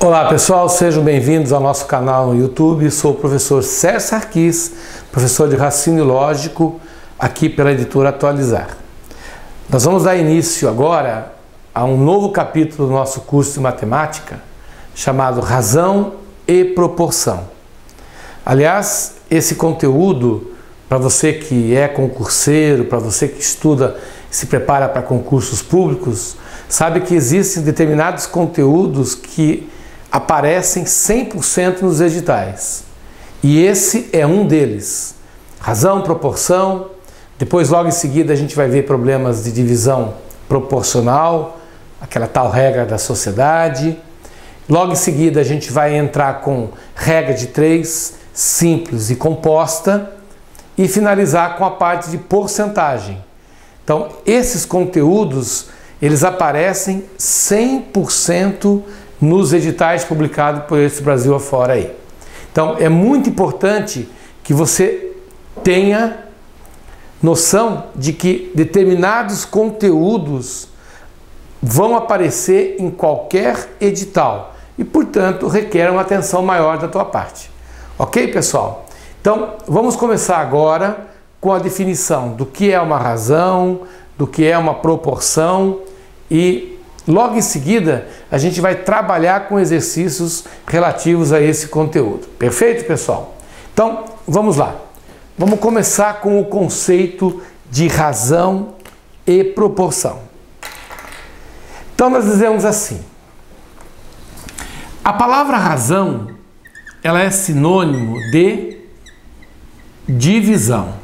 Olá pessoal, sejam bem-vindos ao nosso canal no YouTube. Sou o professor Sérgio Sarquis, professor de raciocínio lógico aqui pela editora Atualizar. Nós vamos dar início agora a um novo capítulo do nosso curso de matemática chamado Razão e Proporção. Aliás, esse conteúdo, para você que é concurseiro, para você que estuda e se prepara para concursos públicos, sabe que existem determinados conteúdos que aparecem 100% nos editais. E esse é um deles. Razão, proporção. Depois, logo em seguida, a gente vai ver problemas de divisão proporcional, aquela tal regra da sociedade. Logo em seguida, a gente vai entrar com regra de 3, simples e composta. E finalizar com a parte de porcentagem. Então, esses conteúdos, eles aparecem 100% nos editais publicados por esse Brasil afora aí. Então, é muito importante que você tenha noção de que determinados conteúdos vão aparecer em qualquer edital e, portanto, requer uma atenção maior da tua parte. Ok, pessoal? Então, vamos começar agora com a definição do que é uma razão, do que é uma proporção e logo em seguida, a gente vai trabalhar com exercícios relativos a esse conteúdo. Perfeito, pessoal? Então, vamos lá. Vamos começar com o conceito de razão e proporção. Então, nós dizemos assim. A palavra razão, ela é sinônimo de divisão.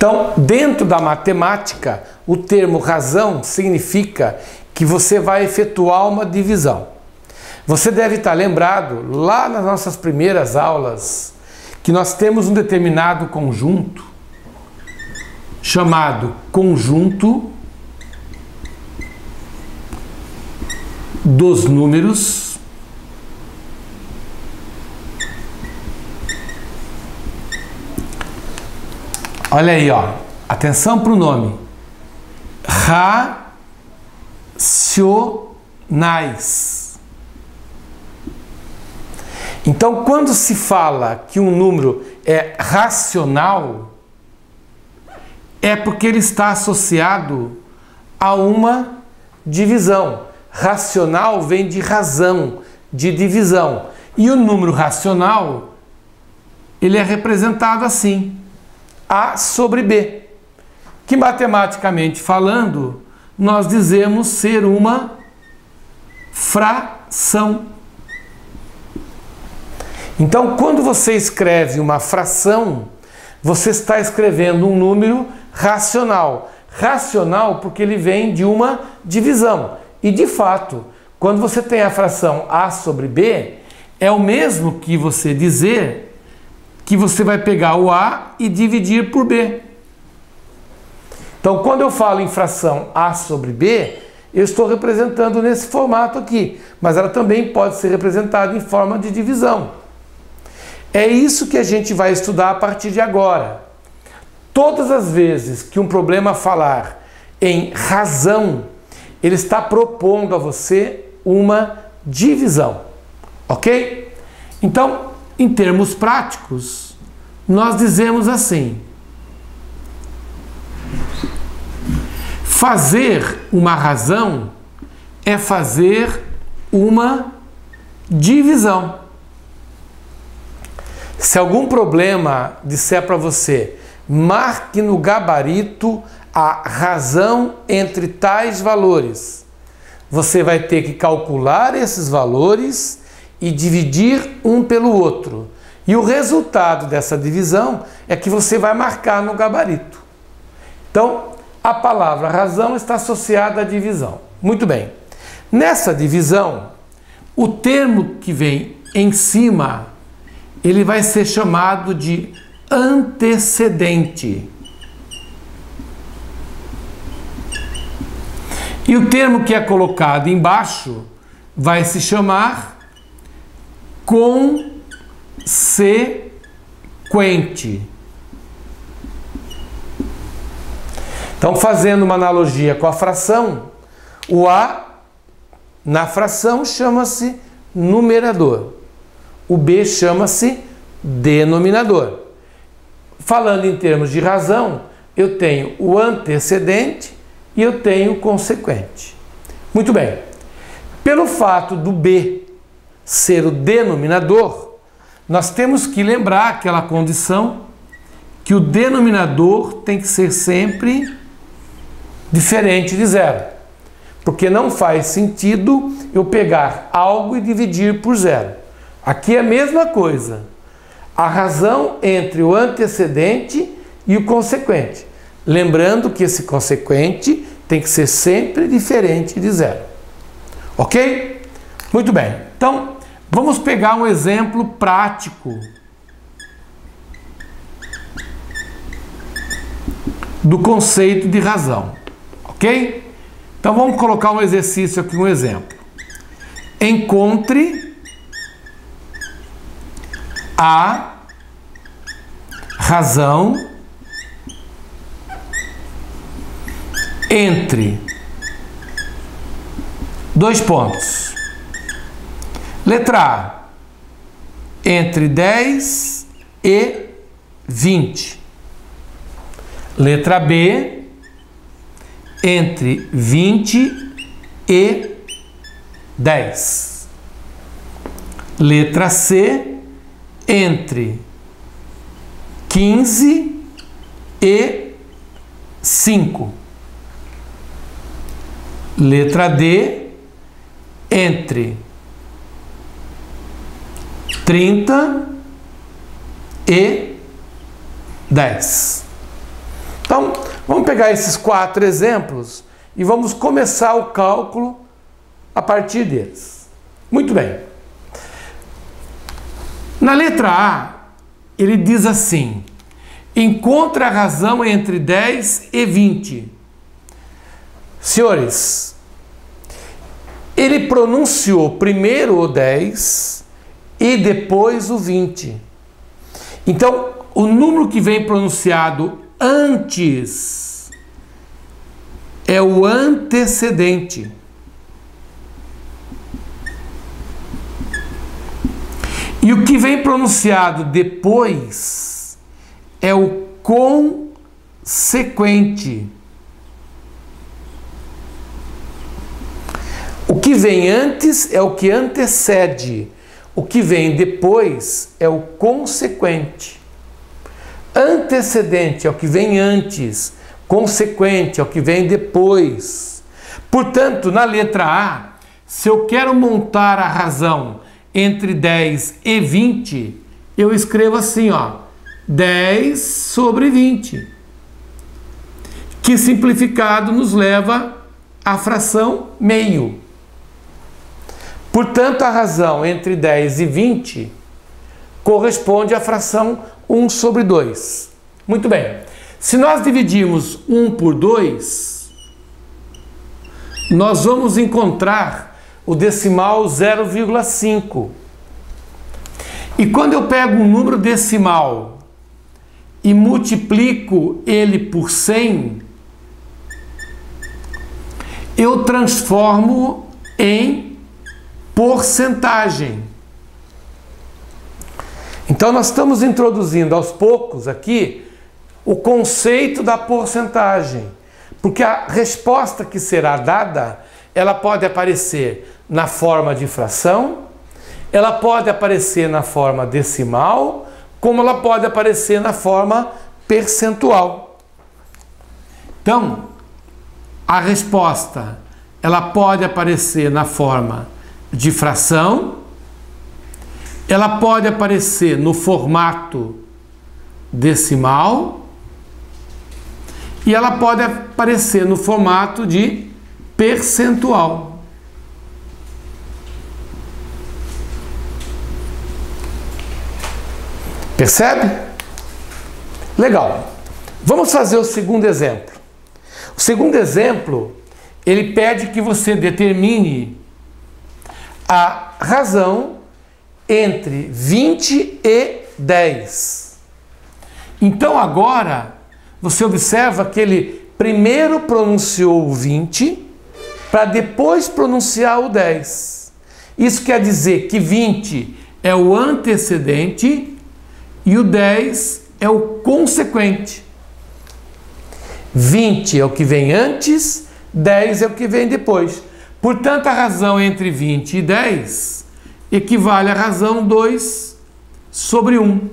Então, dentro da matemática, o termo razão significa que você vai efetuar uma divisão. Você deve estar lembrado, lá nas nossas primeiras aulas, que nós temos um determinado conjunto, chamado conjunto dos números olha aí, ó. Atenção para o nome. Racionais. Então, quando se fala que um número é racional, é porque ele está associado a uma divisão. Racional vem de razão, de divisão. E o número racional, ele é representado assim. A sobre B, que matematicamente falando, nós dizemos ser uma fração. Então, quando você escreve uma fração, você está escrevendo um número racional. Racional porque ele vem de uma divisão. E, de fato, quando você tem a fração A sobre B, é o mesmo que você dizer que você vai pegar o A e dividir por B. Então, quando eu falo em fração A sobre B, eu estou representando nesse formato aqui, mas ela também pode ser representada em forma de divisão. É isso que a gente vai estudar a partir de agora. Todas as vezes que um problema falar em razão, ele está propondo a você uma divisão, ok? Então, em termos práticos, nós dizemos assim: fazer uma razão é fazer uma divisão. Se algum problema disser para você, marque no gabarito a razão entre tais valores, você vai ter que calcular esses valores e dividir um pelo outro. E o resultado dessa divisão é que você vai marcar no gabarito. Então, a palavra razão está associada à divisão. Muito bem. Nessa divisão, o termo que vem em cima, ele vai ser chamado de antecedente. E o termo que é colocado embaixo vai se chamar consequente. Então, fazendo uma analogia com a fração, o A na fração chama-se numerador. O B chama-se denominador. Falando em termos de razão, eu tenho o antecedente e eu tenho o consequente. Muito bem. Pelo fato do B ser o denominador, nós temos que lembrar aquela condição que o denominador tem que ser sempre diferente de zero. Porque não faz sentido eu pegar algo e dividir por zero. Aqui é a mesma coisa. A razão entre o antecedente e o consequente. Lembrando que esse consequente tem que ser sempre diferente de zero. Ok? Muito bem. Então, vamos pegar um exemplo prático do conceito de razão. Ok? Então, vamos colocar um exercício aqui, um exemplo. Encontre a razão entre dois pontos. Letra A, entre 10 e 20. Letra B, entre 20 e 10. Letra C, entre 15 e 5. Letra D, entre 30 e 10. Então, vamos pegar esses 4 exemplos e vamos começar o cálculo a partir deles. Muito bem. Na letra A, ele diz assim: encontre a razão entre 10 e 20. Senhores, ele pronunciou primeiro o 10 e depois o 20. Então, o número que vem pronunciado antes é o antecedente. E o que vem pronunciado depois é o consequente. O que vem antes é o que antecede. O que vem depois é o consequente. Antecedente é o que vem antes. Consequente é o que vem depois. Portanto, na letra A, se eu quero montar a razão entre 10 e 20, eu escrevo assim, ó, 10 sobre 20, que simplificado nos leva à fração meio. Portanto, a razão entre 10 e 20 corresponde à fração 1 sobre 2. Muito bem. Se nós dividirmos 1 por 2, nós vamos encontrar o decimal 0,5. E quando eu pego um número decimal e multiplico ele por 100, eu transformo em porcentagem. Então nós estamos introduzindo aos poucos aqui o conceito da porcentagem, porque a resposta que será dada, ela pode aparecer na forma de fração, ela pode aparecer na forma decimal, como ela pode aparecer na forma percentual. Então, a resposta, ela pode aparecer na forma de fração, ela pode aparecer no formato decimal e ela pode aparecer no formato de percentual. Percebe? Legal. Vamos fazer o segundo exemplo. O segundo exemplo, ele pede que você determine a razão entre 20 e 10. Então agora, você observa que ele primeiro pronunciou o 20 para depois pronunciar o 10. Isso quer dizer que 20 é o antecedente e o 10 é o consequente. 20 é o que vem antes, 10 é o que vem depois. Portanto, a razão entre 20 e 10 equivale à razão 2 sobre 1,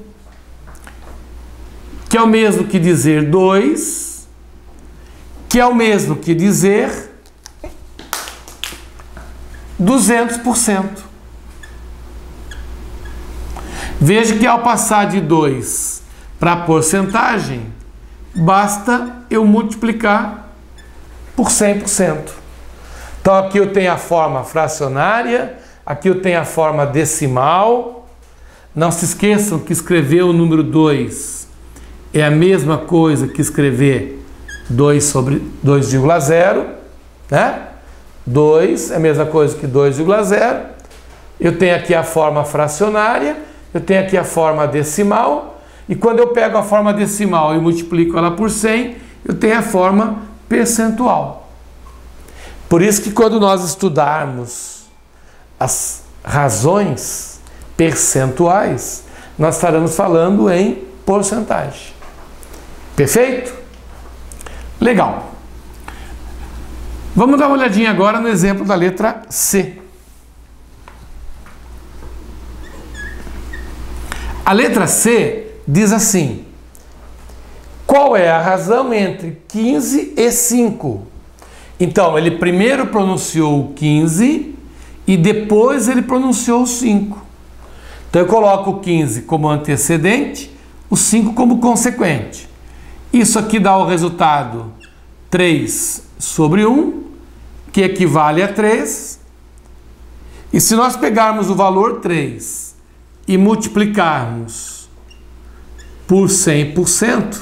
que é o mesmo que dizer 2, que é o mesmo que dizer 200%. Veja que ao passar de 2 para a porcentagem, basta eu multiplicar por 100%. Então aqui eu tenho a forma fracionária, aqui eu tenho a forma decimal. Não se esqueçam que escrever o número 2 é a mesma coisa que escrever 2 sobre 2,0, né? 2 é a mesma coisa que 2,0. Eu tenho aqui a forma fracionária, eu tenho aqui a forma decimal, e quando eu pego a forma decimal e multiplico ela por 100, eu tenho a forma percentual. Por isso que quando nós estudarmos as razões percentuais, nós estaremos falando em porcentagem. Perfeito? Legal. Vamos dar uma olhadinha agora no exemplo da letra C. A letra C diz assim: qual é a razão entre 15 e 5? Então, ele primeiro pronunciou o 15 e depois ele pronunciou o 5. Então, eu coloco o 15 como antecedente, o 5 como consequente. Isso aqui dá o resultado 3 sobre 1, que equivale a 3. E se nós pegarmos o valor 3 e multiplicarmos por 100%,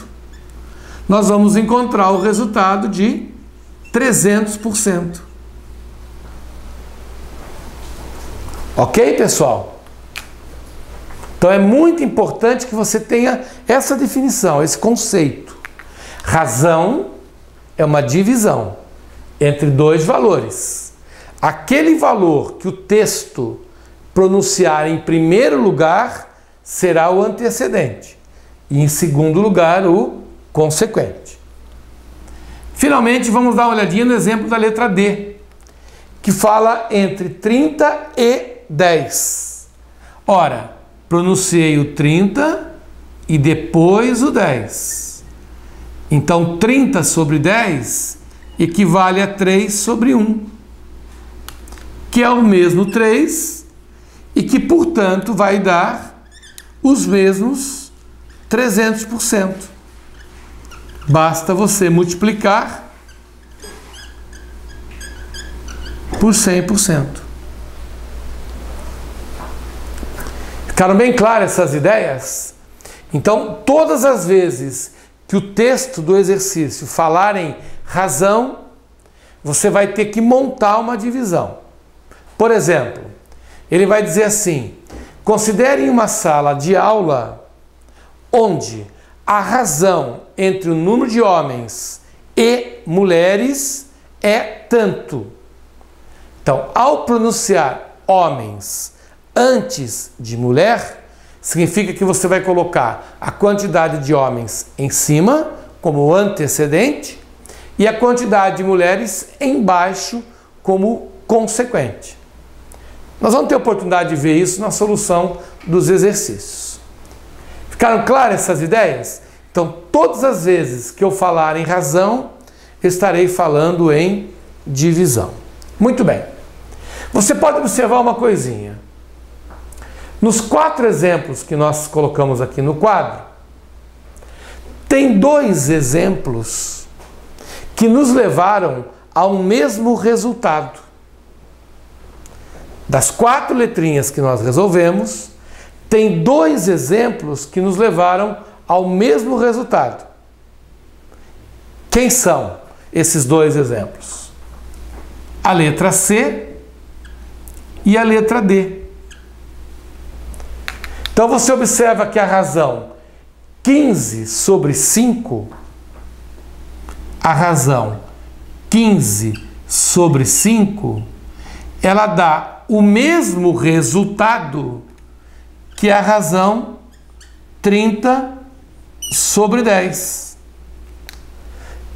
nós vamos encontrar o resultado de 300%. Ok, pessoal? Então é muito importante que você tenha essa definição, esse conceito. Razão é uma divisão entre dois valores. Aquele valor que o texto pronunciar em primeiro lugar será o antecedente e em segundo lugar o consequente. Finalmente, vamos dar uma olhadinha no exemplo da letra D, que fala entre 30 e 10. Ora, pronunciei o 30 e depois o 10. Então, 30 sobre 10 equivale a 3 sobre 1, que é o mesmo 3 e que, portanto, vai dar os mesmos 300%. Basta você multiplicar por 100%. Ficaram bem claras essas ideias? Então, todas as vezes que o texto do exercício falar em razão, você vai ter que montar uma divisão. Por exemplo, ele vai dizer assim: considerem uma sala de aula onde a razão entre o número de homens e mulheres é tanto. Então, ao pronunciar homens antes de mulher, significa que você vai colocar a quantidade de homens em cima, como antecedente, e a quantidade de mulheres embaixo, como consequente. Nós vamos ter oportunidade de ver isso na solução dos exercícios. Ficaram claras essas ideias? Então, todas as vezes que eu falar em razão, eu estarei falando em divisão. Muito bem. Você pode observar uma coisinha. Nos 4 exemplos que nós colocamos aqui no quadro, tem 2 exemplos que nos levaram ao mesmo resultado. Das 4 letrinhas que nós resolvemos, tem 2 exemplos que nos levaram ao mesmo resultado. Quem são esses 2 exemplos? A letra C e a letra D. Então você observa que a razão 15 sobre 5, a razão 15 sobre 5, ela dá o mesmo resultado que a razão 30 sobre 10.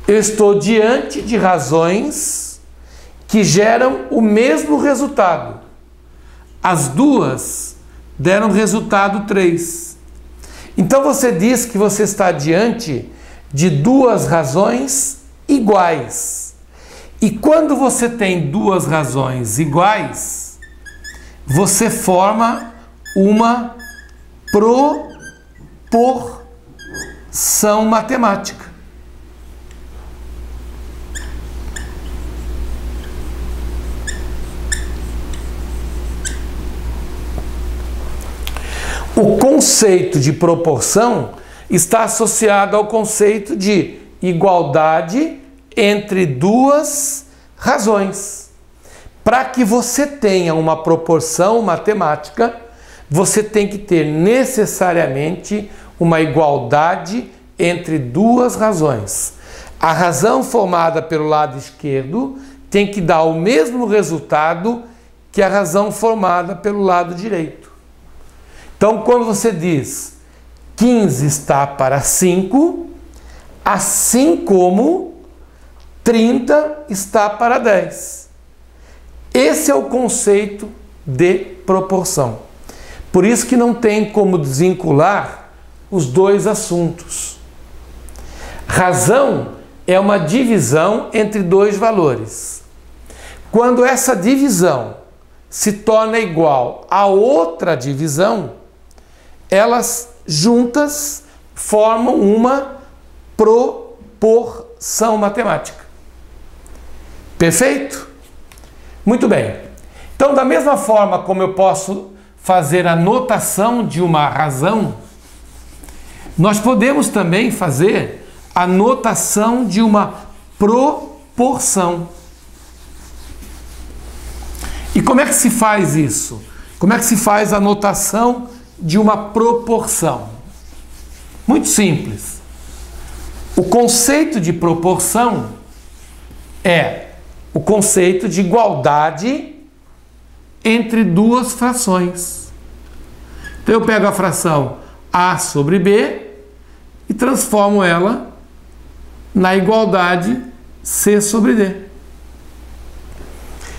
Eu estou diante de razões que geram o mesmo resultado. As duas deram resultado 3. Então você diz que você está diante de duas razões iguais. E quando você tem duas razões iguais, você forma uma proporção matemática. O conceito de proporção está associado ao conceito de igualdade entre duas razões. Para que você tenha uma proporção matemática, você tem que ter necessariamente uma igualdade entre duas razões. A razão formada pelo lado esquerdo tem que dar o mesmo resultado que a razão formada pelo lado direito. Então, quando você diz 15 está para 5, assim como 30 está para 10. Esse é o conceito de proporção. Por isso que não tem como desvincular os dois assuntos. Razão é uma divisão entre dois valores. Quando essa divisão se torna igual a outra divisão, elas juntas formam uma proporção matemática. Perfeito? Muito bem. Então, da mesma forma como eu posso fazer a notação de uma razão, nós podemos também fazer a notação de uma proporção. E como é que se faz isso? Como é que se faz a notação de uma proporção? Muito simples. O conceito de proporção é o conceito de igualdade entre duas frações. Então eu pego a fração A sobre B e transformo ela na igualdade C sobre D.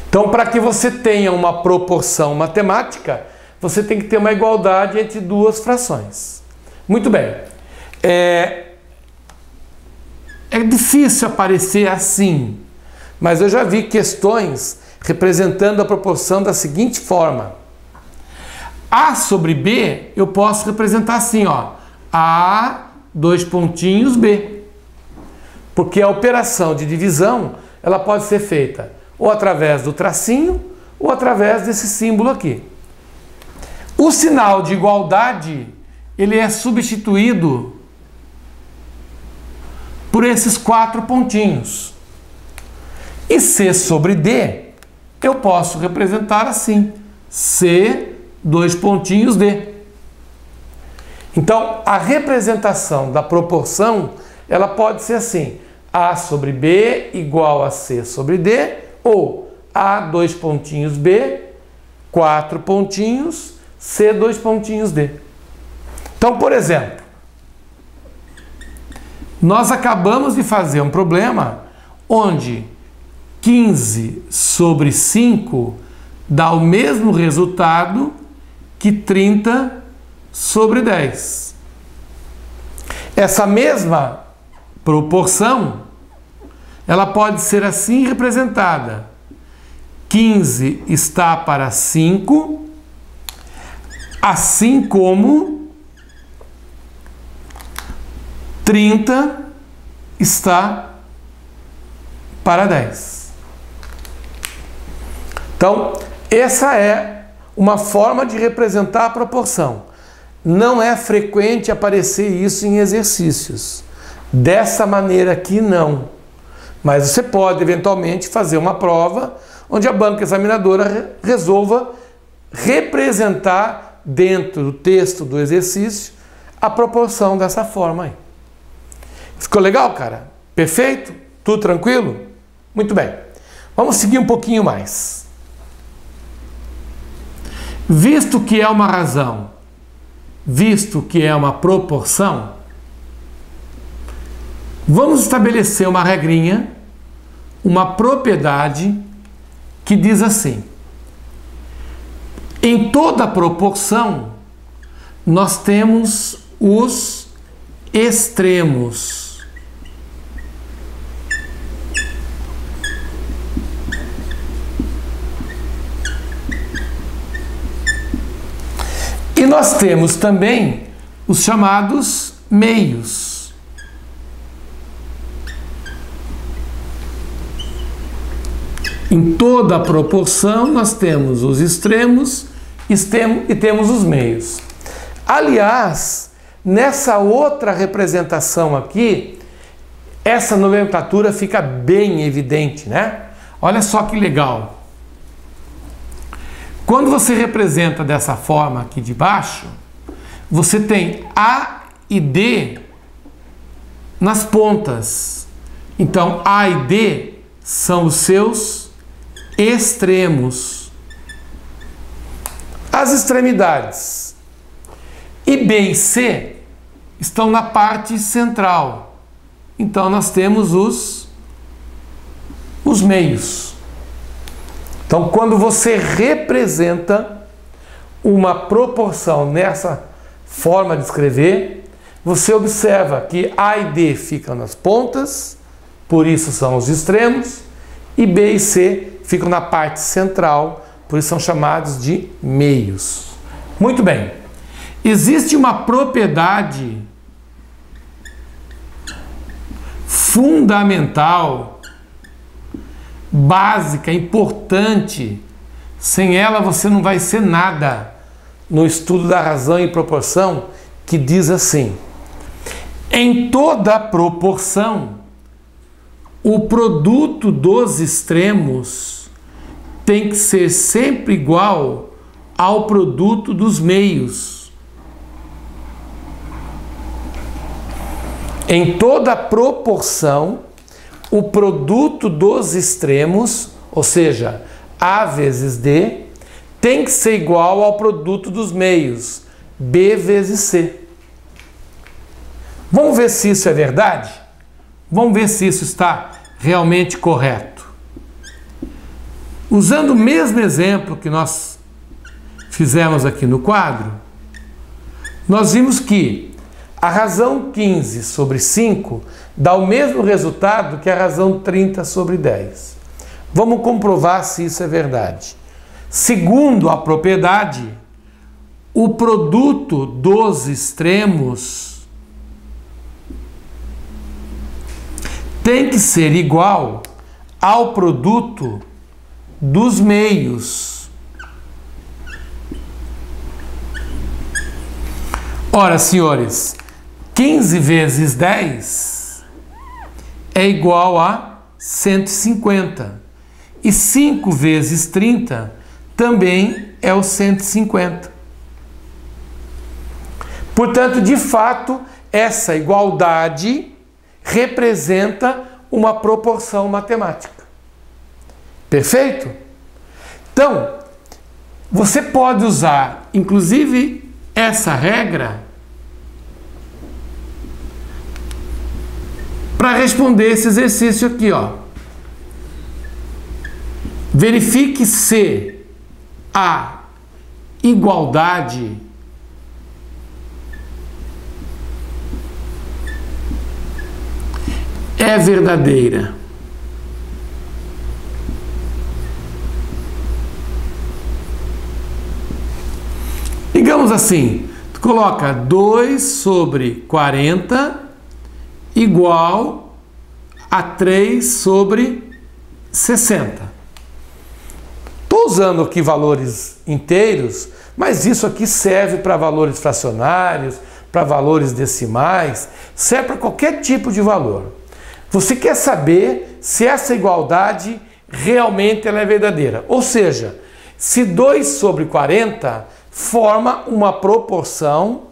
Então, para que você tenha uma proporção matemática, você tem que ter uma igualdade entre duas frações. Muito bem. É difícil aparecer assim, mas eu já vi questões representando a proporção da seguinte forma. A sobre B eu posso representar assim, ó. A, dois pontinhos, B. Porque a operação de divisão, ela pode ser feita ou através do tracinho ou através desse símbolo aqui. O sinal de igualdade, ele é substituído por esses 4 pontinhos. E C sobre D, eu posso representar assim. C, dois pontinhos, D. Então, a representação da proporção, ela pode ser assim. A sobre B igual a C sobre D, ou A, dois pontinhos, B, 4 pontinhos, C, dois pontinhos, D. Então, por exemplo, nós acabamos de fazer um problema onde 15 sobre 5 dá o mesmo resultado que 30 sobre 10. Essa mesma proporção, ela pode ser assim representada. 15 está para 5, assim como 30 está para 10. Então, essa é uma forma de representar a proporção. Não é frequente aparecer isso em exercícios. Dessa maneira aqui, não. Mas você pode, eventualmente, fazer uma prova onde a banca examinadora resolva representar dentro do texto do exercício a proporção dessa forma aí. Ficou legal, cara? Perfeito? Tudo tranquilo? Muito bem. Vamos seguir um pouquinho mais. Visto que é uma razão, visto que é uma proporção, vamos estabelecer uma regrinha, uma propriedade que diz assim: em toda proporção nós temos os extremos. E nós temos também os chamados meios. Em toda a proporção nós temos os extremos e temos os meios. Aliás, nessa outra representação aqui, essa nomenclatura fica bem evidente, né? Olha só que legal. Quando você representa dessa forma aqui de baixo, você tem A e D nas pontas. Então, A e D são os seus extremos. As extremidades e B e C estão na parte central. Então, nós temos os meios. Então, quando você representa uma proporção nessa forma de escrever, você observa que A e D ficam nas pontas, por isso são os extremos, e B e C ficam na parte central, por isso são chamados de meios. Muito bem. Existe uma propriedade fundamental, básica, importante. Sem ela você não vai ser nada no estudo da razão e proporção, que diz assim: em toda proporção, o produto dos extremos tem que ser sempre igual ao produto dos meios. Em toda proporção, o produto dos extremos, ou seja, A vezes D, tem que ser igual ao produto dos meios, B vezes C. Vamos ver se isso é verdade? Vamos ver se isso está realmente correto. Usando o mesmo exemplo que nós fizemos aqui no quadro, nós vimos que a razão 15 sobre 5 dá o mesmo resultado que a razão 30 sobre 10. Vamos comprovar se isso é verdade. Segundo a propriedade, o produto dos extremos tem que ser igual ao produto dos meios. Ora, senhores, 15 vezes 10 é igual a 150. E 5 vezes 30 também é o 150. Portanto, de fato, essa igualdade representa uma proporção matemática. Perfeito? Então, você pode usar, inclusive, essa regra para responder esse exercício aqui, ó. Verifique se a igualdade é verdadeira. Digamos assim, tu coloca 2 sobre 40 igual a 3 sobre 60. Estou usando aqui valores inteiros, mas isso aqui serve para valores fracionários, para valores decimais, serve para qualquer tipo de valor. Você quer saber se essa igualdade realmente ela é verdadeira. Ou seja, se 2 sobre 40 forma uma proporção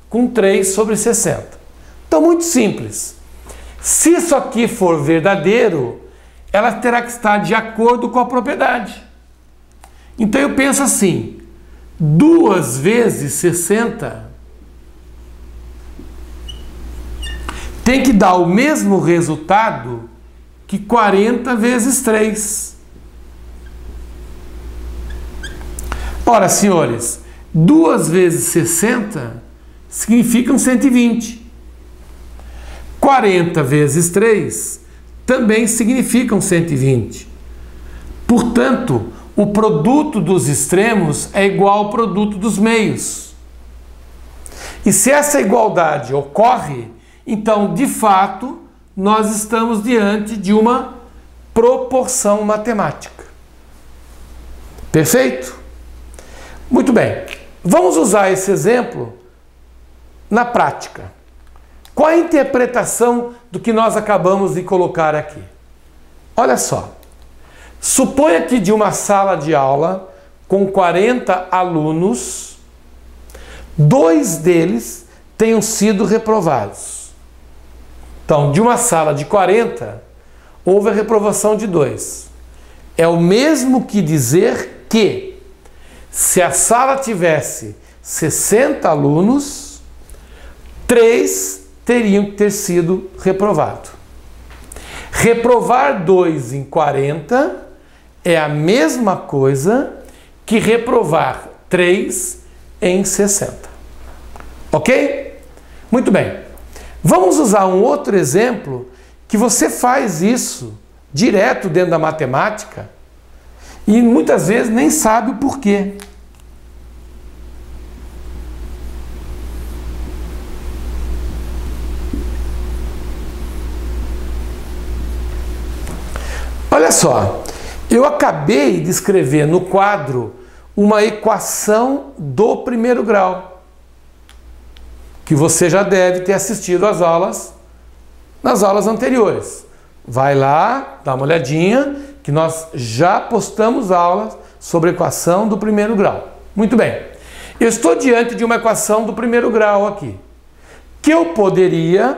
com 3 sobre 60. Então, muito simples. Se isso aqui for verdadeiro, ela terá que estar de acordo com a propriedade. Então eu penso assim, 2 vezes 60 tem que dar o mesmo resultado que 40 vezes 3. Ora, senhores, 2 vezes 60 significam 120. 40 vezes 3 também significam 120. Portanto, o produto dos extremos é igual ao produto dos meios. E se essa igualdade ocorre, então, de fato, nós estamos diante de uma proporção matemática. Perfeito? Muito bem. Vamos usar esse exemplo na prática. Qual a interpretação do que nós acabamos de colocar aqui? Olha só. Suponha que de uma sala de aula com 40 alunos, 2 deles tenham sido reprovados. Então, de uma sala de 40, houve a reprovação de 2. É o mesmo que dizer que, se a sala tivesse 60 alunos, 3 teriam que ter sido reprovados. Reprovar 2 em 40 é a mesma coisa que reprovar 3 em 60. Ok? Muito bem. Vamos usar um outro exemplo que você faz isso direto dentro da matemática e muitas vezes nem sabe o porquê. Olha só, eu acabei de escrever no quadro uma equação do primeiro grau, que você já deve ter assistido às aulas, nas aulas anteriores. Vai lá, dá uma olhadinha, que nós já postamos aulas sobre a equação do primeiro grau. Muito bem, eu estou diante de uma equação do primeiro grau aqui, que eu poderia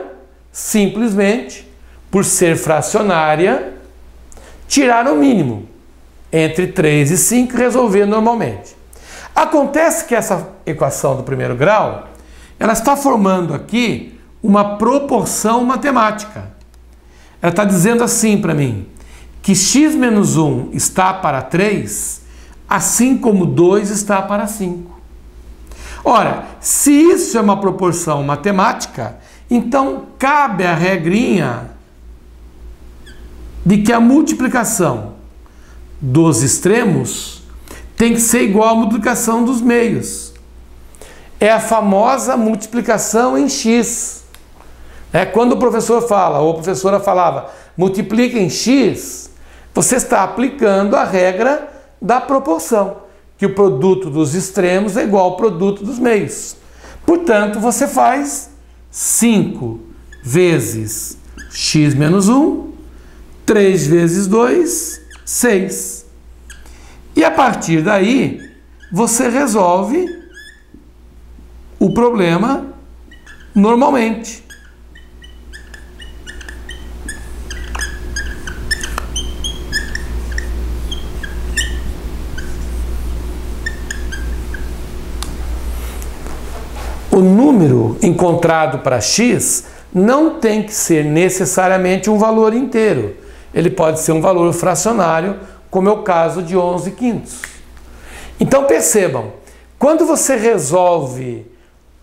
simplesmente, por ser fracionária, tirar o mínimo entre 3 e 5 e resolver normalmente. Acontece que essa equação do primeiro grau, ela está formando aqui uma proporção matemática. Ela está dizendo assim para mim, que x menos 1 está para 3, assim como 2 está para 5. Ora, se isso é uma proporção matemática, então cabe a regrinha de que a multiplicação dos extremos tem que ser igual à multiplicação dos meios. É a famosa multiplicação em x. Quando o professor fala, ou a professora falava, multiplica em x, você está aplicando a regra da proporção, que o produto dos extremos é igual ao produto dos meios. Portanto, você faz 5 vezes x menos 1, 3 vezes 2, 6. E a partir daí, você resolve o problema normalmente. O número encontrado para x não tem que ser necessariamente um valor inteiro. Ele pode ser um valor fracionário, como é o caso de 11 quintos. Então percebam, quando você resolve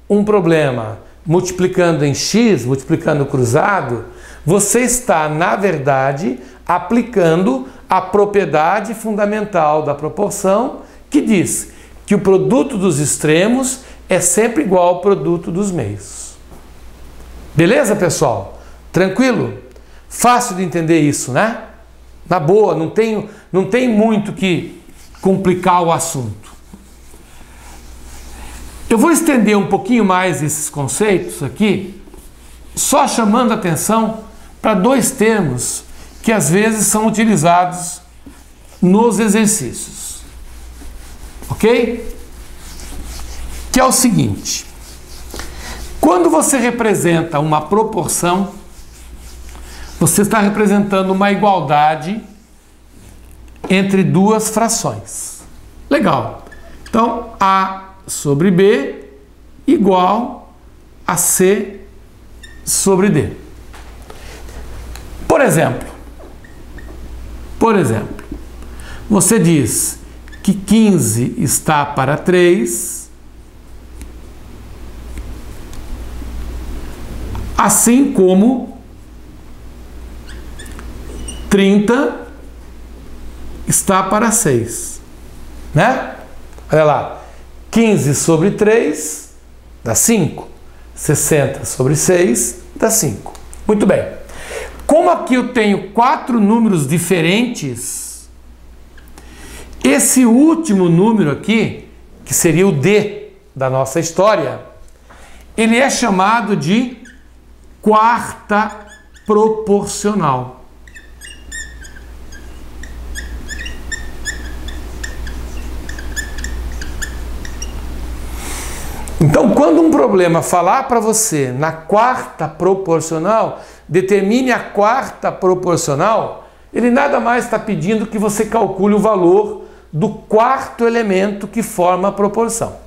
um problema multiplicando em x, multiplicando cruzado, você está, na verdade, aplicando a propriedade fundamental da proporção, que diz que o produto dos extremos é sempre igual ao produto dos meios. Beleza, pessoal? Tranquilo? Fácil de entender isso, né? Na boa, não tem muito que complicar o assunto. Eu vou estender um pouquinho mais esses conceitos aqui, só chamando a atenção para 2 termos que às vezes são utilizados nos exercícios. Ok? Que é o seguinte: quando você representa uma proporção, você está representando uma igualdade entre duas frações. Legal. Então, A sobre B igual a C sobre D. Por exemplo, você diz que 15 está para 3, assim como 30 está para 6, né? Olha lá, 15 sobre 3 dá 5, 60 sobre 6 dá 5. Muito bem. Como aqui eu tenho 4 números diferentes, esse último número aqui, que seria o D da nossa história, ele é chamado de quarta proporcional. Então, quando um problema falar para você na quarta proporcional, determine a quarta proporcional, ele nada mais está pedindo que você calcule o valor do quarto elemento que forma a proporção.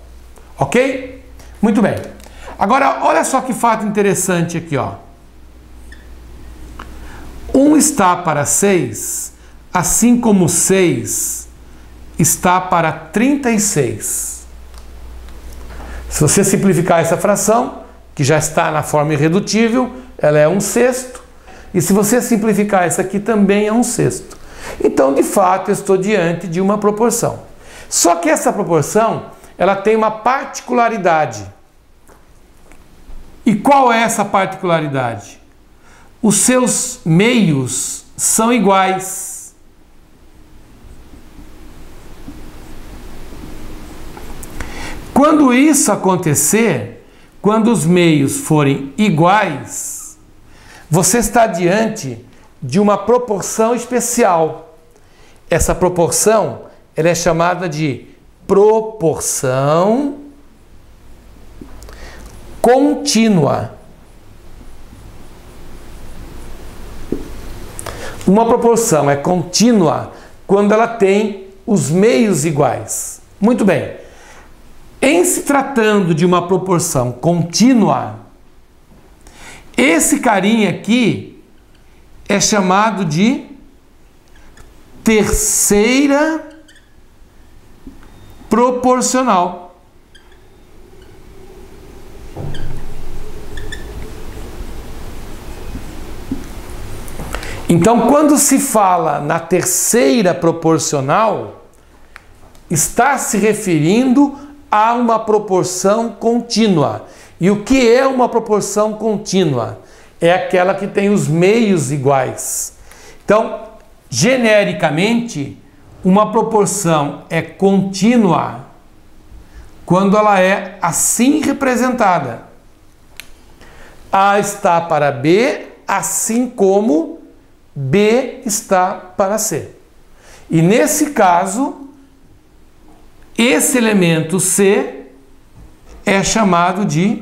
Ok? Muito bem. Agora, olha só que fato interessante aqui, ó. 1 está para 6, assim como 6 está para 36. Se você simplificar essa fração, que já está na forma irredutível, ela é 1/6. E se você simplificar essa aqui, também é 1/6. Então, de fato, eu estou diante de uma proporção. Só que essa proporção, ela tem uma particularidade. E qual é essa particularidade? Os seus meios são iguais. Quando isso acontecer, quando os meios forem iguais, você está diante de uma proporção especial. Essa proporção, ela é chamada de proporção contínua. Uma proporção é contínua quando ela tem os meios iguais. Muito bem. Em se tratando de uma proporção contínua, esse carinha aqui é chamado de terceira proporcional. Então, quando se fala na terceira proporcional, está se referindo a uma proporção contínua. E o que é uma proporção contínua? É aquela que tem os meios iguais. Então, genericamente, uma proporção é contínua quando ela é assim representada. A está para B, assim como B está para C. E nesse caso, esse elemento C é chamado de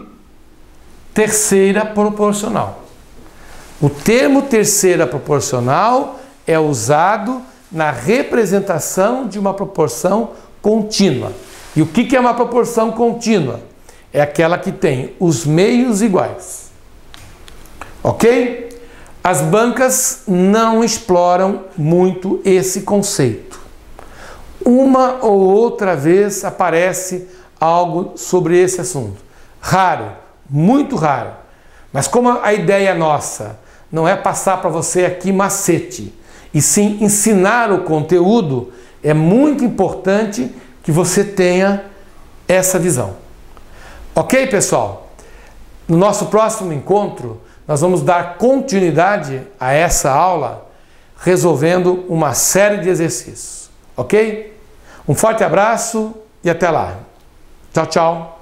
terceira proporcional. O termo terceira proporcional é usado na representação de uma proporção contínua. E o que é uma proporção contínua? É aquela que tem os meios iguais. Ok? As bancas não exploram muito esse conceito. Uma ou outra vez aparece algo sobre esse assunto. Raro, muito raro. Mas como a ideia nossa não é passar para você aqui macete, e sim ensinar o conteúdo, é muito importante que você tenha essa visão. Ok, pessoal? No nosso próximo encontro, nós vamos dar continuidade a essa aula, resolvendo uma série de exercícios. Ok? Um forte abraço e até lá. Tchau, tchau.